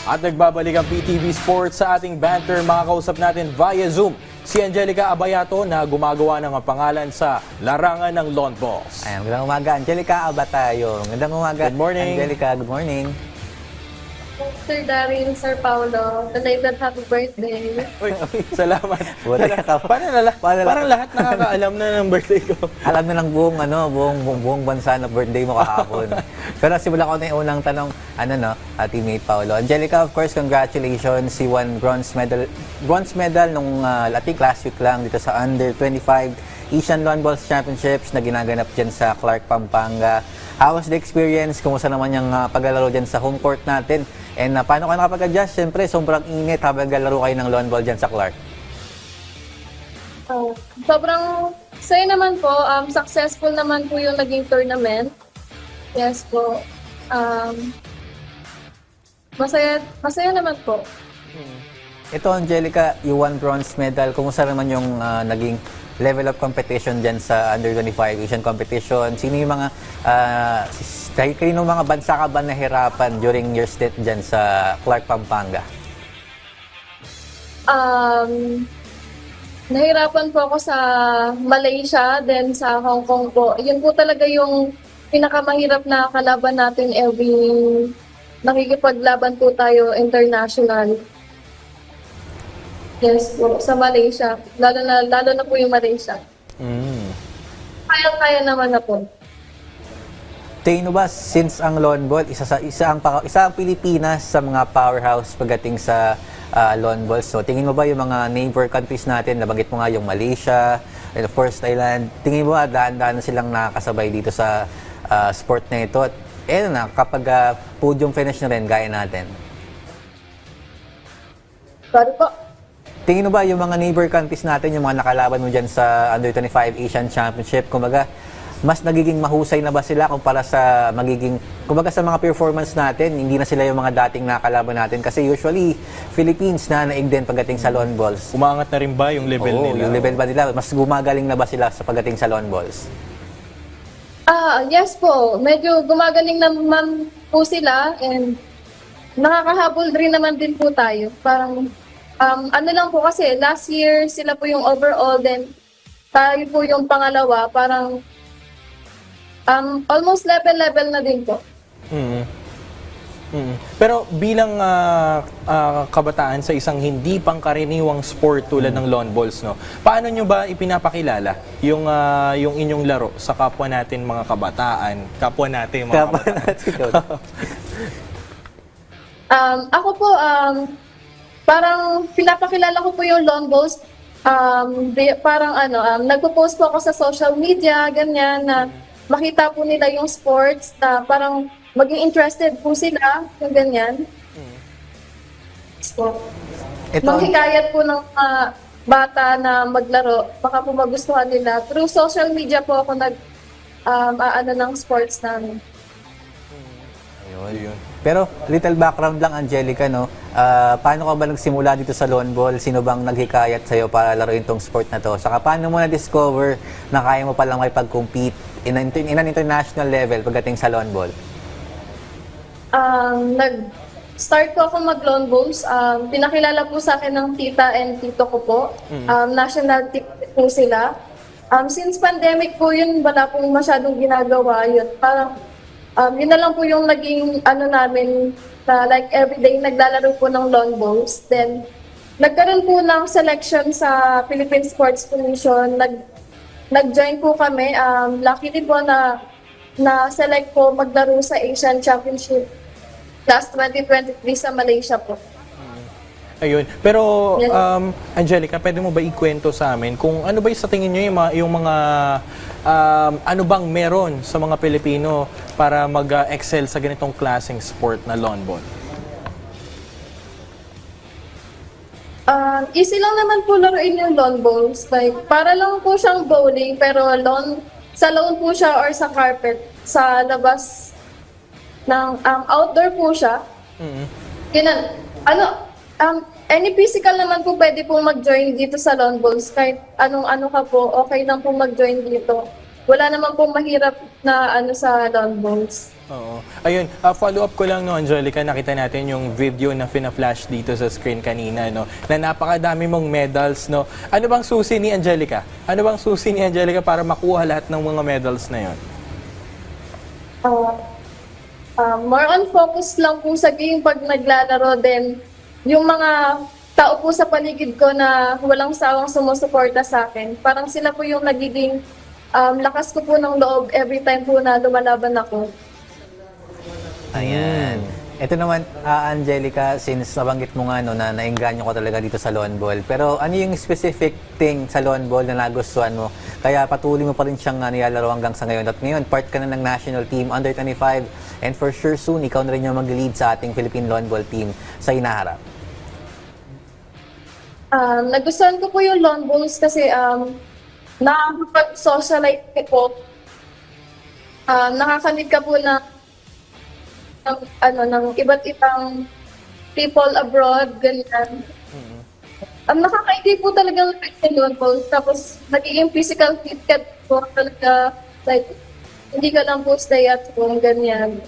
At nagbabalik ang PTV Sports sa ating banter. Makakausap natin via Zoom si Angelica Abayato na gumagawa ng pangalan sa larangan ng lawn balls. Ayan, magandang umaga. Angelica Abatayo. Magandang umaga. Good morning. Angelica, good morning. Sir Darin, Sir Paolo, belated happy birthday. Uy, salamat. Wala ka pa. Parang lahat nakakaalam na ng birthday ko. Alam na ng buong bansa na birthday mo kahapon. Pero simulan ko na yung unang tanong, teammate Paolo. Angelica, of course, congratulations. Si won bronze medal nung I think last week lang dito sa Under 25 Asian Lawn Bowls Championships na ginaganap dyan sa Clark, Pampanga. How was the experience? Kumusta naman yung paglalaro dyan sa home court natin? And paano ka nakapag-adjust? Siyempre, sobrang init habang naglalaro kayo ng lawn ball dyan sa Clark. Sobrang saya naman po. Successful naman po yung naging tournament. Yes po. Masaya naman po. Ito, Angelica, you won bronze medal. Kumusta naman yung naging level of competition dyan sa Under 25 Asian competition? Sino yung mga, kaninong mga bansa ka ba nahirapan during your stint dyan sa Clark, Pampanga? Nahirapan po ako sa Malaysia, then sa Hong Kong po. Yun po talaga yung pinakamahirap na kalaban natin every nakikipaglaban po tayo international. Yes po, sa Malaysia. Lalo na po yung Malaysia. Kaya naman na po. Tingin mo ba, since ang lawn ball, isa ang Pilipinas sa mga powerhouse pagdating sa lawn balls. So, tingin mo ba yung mga neighbor countries natin, nabanggit mo nga yung Malaysia, and of course Thailand, tingin mo ba daan-daan na silang nakakasabay dito sa sport na ito? At kapag podium finish na rin, gaya natin. Sorry po. Tingin mo ba yung mga neighbor countries natin, yung mga nakalaban mo dyan sa Under 25 Asian Championship, kumbaga, mas nagiging mahusay na ba sila kumpara sa kumbaga sa mga performance natin, hindi na sila yung mga dating nakalaban natin? Kasi usually, Philippines na naig din pagdating sa lawn balls. Umangat na rin ba yung level nila? Yung level ba nila? Mas gumagaling na ba sila sa pagdating sa lawn balls? Yes po. Medyo gumagaling naman po sila and nakakahabol rin naman din po tayo. Parang, lang po kasi, last year sila po yung overall, then tayo po yung pangalawa. Parang, almost level na din po. Pero bilang kabataan sa isang hindi pangkaraniwang sport tulad ng lawn bowls, no, paano nyo ba ipinapakilala yung inyong laro sa kapwa natin mga kabataan? Kapwa natin mga kabataan. Ako po, parang pinapakilala ko po yung lawn bowls. Nagpo-post po ako sa social media, ganyan, na makita po nila yung sports, parang maging interested po sila, yung ganyan. So, manghikayat po ng bata na maglaro, baka po magustuhan nila. Through social media po ako ng sports namin. Ayun. Pero little background lang, Angelica, no? Paano ka ba nagsimula dito sa lawn ball? Sino bang naghikayat sa'yo para laruin tong sport na to? Saka paano mo na-discover na kaya mo palang makipag-compete in an international level pagdating sa lawn ball? Nag-start po ako mag-lawn bowls. Pinakilala po sa akin ng tita and tito ko po. National team po sila. Since pandemic po yun, wala pong masyadong ginagawa yun. Parang yun na lang po yung naging namin na like everyday naglalaro po ng lawn bowls. Then nagkaroon po ng selection sa Philippine Sports Commission. Nag-join po kami. Luckily po na select po maglaro sa Asian Championship last 2023 sa Malaysia po. Ayun. Pero, Angelica, pwede mo ba ikwento sa amin kung ano ba sa tingin nyo yung mga ano bang meron sa mga Pilipino para mag-excel sa ganitong klaseng sport na lawn ball? Easy lang naman po laruin yung lawn bowls. Like, para lang po siyang bowling, pero sa lawn po siya or sa carpet, sa labas ng outdoor po siya. Any physical naman po pwede pong mag-join dito sa lawn bowls. Kahit anong-ano ka po, okay lang po mag-join dito. wala naman pong mahirap na ano sa lawn bowls. Oo. Ayun, follow up ko lang no, Angelica, nakita natin yung video na fina-flash dito sa screen kanina, no, na napakadami mong medals, no. Ano bang susi ni Angelica? Ano bang susi ni Angelica para makuha lahat ng mga medals na yon? More on focus lang po sa game pag naglalaro din. Yung mga tao po sa paligid ko na walang sawang sumusuporta sa akin. Parang sila po yung nagiging lakas ko po ng loob every time po na lumalaban ako. Ayan. Ito naman, Angelica, since nabanggit mo nga no, na naengganyo ko talaga dito sa lawn ball. Pero ano yung specific thing sa lawn ball na nagustuhan mo? Kaya patuloy mo pa rin siyang nilalaro hanggang sa ngayon. At ngayon, part ka na ng national team, under 25. And for sure soon, ikaw na rin yung mag-lead sa ating Philippine lawn ball team sa hinaharap. Nagustuhan ko po yung lawn bowls kasi nakakapag-socialite po. Nakakanig ka po ng iba't ibang people abroad, ganyan. Nakakaigay po talagang yung lawn bowls. Tapos nagiging physical fit ka po talaga. Like, hindi ka lang po stay at home, ganyan.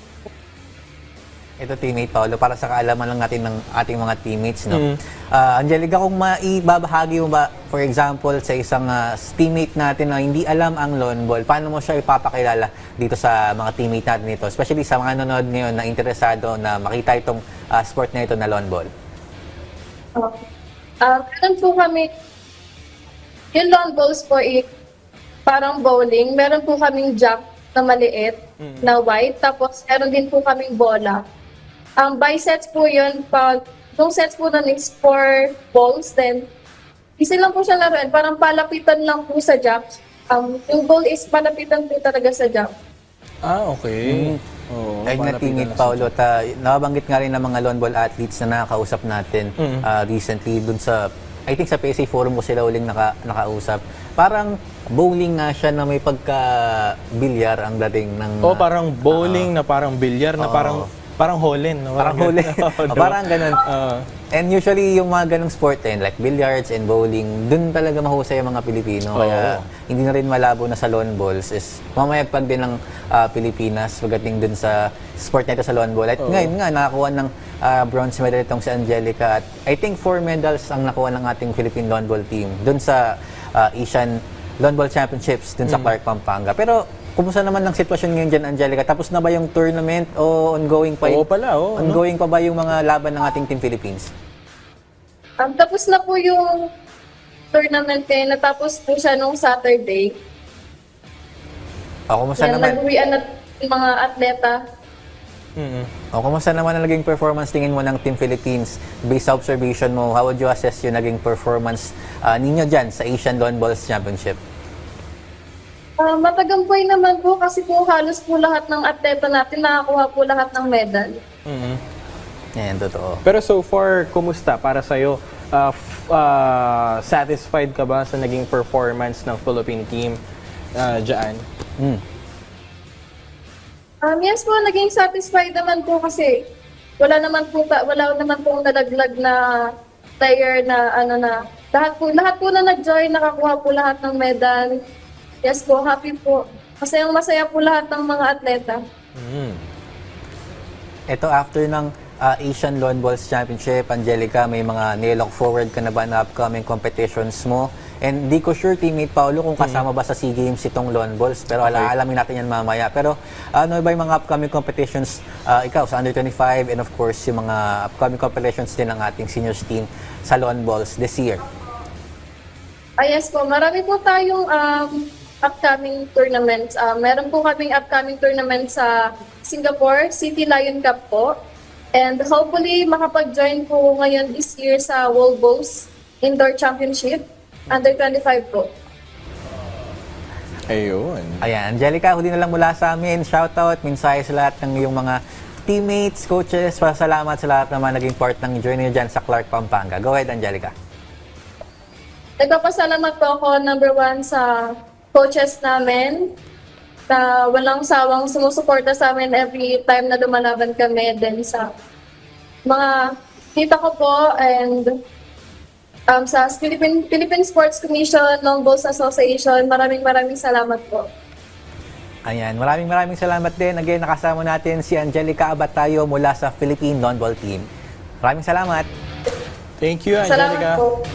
Ito, teammate Paolo, para sa kaalaman lang natin ng ating mga teammates, no? Angelica, kung maibabahagi mo ba, for example, sa isang teammate natin na hindi alam ang lawn ball, paano mo siya ipapakilala dito sa mga teammate natin ito? Especially sa mga nanonood ngayon na interesado na makita itong sport na ito na lawn ball. Meron po kami, yung lawn balls po parang bowling. Meron po kaming jack na maliit, na white. Tapos meron din po kaming bola. By sets po yun, yung sets po nun is 4 balls, then isa lang po siya laruin, parang palapitan lang po sa jack. Yung ball is palapitan po talaga sa jack. Okay. Oo, Ay na teammate Paolo, nabanggit nga rin ng mga lawn ball athletes na nakakausap natin recently dun sa, I think sa PSA Forum ko sila uling nakausap. Parang bowling nga siya na may pagka-bilyar ang dating ng... parang bowling na parang bilyar na parang holen. No? Parang huli. Parang ganun. And usually, yung mga ganung sport like billiards and bowling, dun talaga mahusay ang mga Pilipino. Kaya hindi na rin malabo na sa lawn balls is mamayagpag din ng Pilipinas pagdating dun sa sport na ito sa lawn ball. At ngayon nga, nakakuha ng bronze medal itong si Angelica. At I think 4 medals ang nakuha ng ating Philippine lawn ball team dun sa Asian Lawn Ball Championships dun sa Clark, Pampanga. Pero kumusta naman ang sitwasyon ngayon dyan, Angelica? Tapos na ba yung tournament o ongoing pa? Ongoing pa ba yung mga laban ng ating Team Philippines? Tapos na po yung tournament kayo. Natapos po siya nung Saturday. Kumusta Yan, naman? nag-uwian na yung mga atleta. Kumusta naman ang naging performance tingin mo ng Team Philippines? Based sa observation mo, how would you assess yung naging performance ninyo dyan sa Asian Lawn Balls Championship? Matagumpay naman po kasi po halos po lahat ng atleta natin nakakuha po lahat ng medal. Yan, totoo. Pero so far, kumusta para sa'yo? Satisfied ka ba sa naging performance ng Philippine team dyan? Yes po, naging satisfied naman po kasi wala naman po nalaglag na player na lahat po na nag-join, nakakuha po lahat ng medal. Yes po, happy po. Masayang-masaya po lahat ng mga atleta. Ito, after ng Asian Lawn Balls Championship, Angelica, may mga nilook forward ka na ba na upcoming competitions mo? And di ko sure, teammate Paolo, kung kasama ba sa SEA Games itong lawn balls. Pero alamin natin yan mamaya. Pero ano ba yung mga upcoming competitions, ikaw sa Under 25 and of course yung mga upcoming competitions din ng ating seniors team sa lawn balls this year? Yes po, marami po tayong upcoming tournaments. Meron po kaming upcoming tournament sa Singapore, City Lion Cup po. And hopefully, makapag-join po ngayon this year sa World Bows Indoor Championship, Under 25 po. Ayun. Ayan, Angelica, huli na lang mula sa amin. Shoutout, mensahe sa lahat ng iyong mga teammates, coaches. Pasalamat sa lahat naman naging part ng journey dyan sa Clark, Pampanga. Go ahead, Angelica. Nagpapasalamat po ako, number 1, sa coaches namin na walang sawang sumusuporta sa amin every time na lumalaban kami. Then sa mga tita ko po and sa Philippine Sports Commission, Long Balls Association, maraming salamat po. Ayan, maraming salamat din. Again, nakasama natin si Angelica Abatayo mula sa Philippine Lawn Ball Team. Maraming salamat. Thank you, Salamat Angelica. po.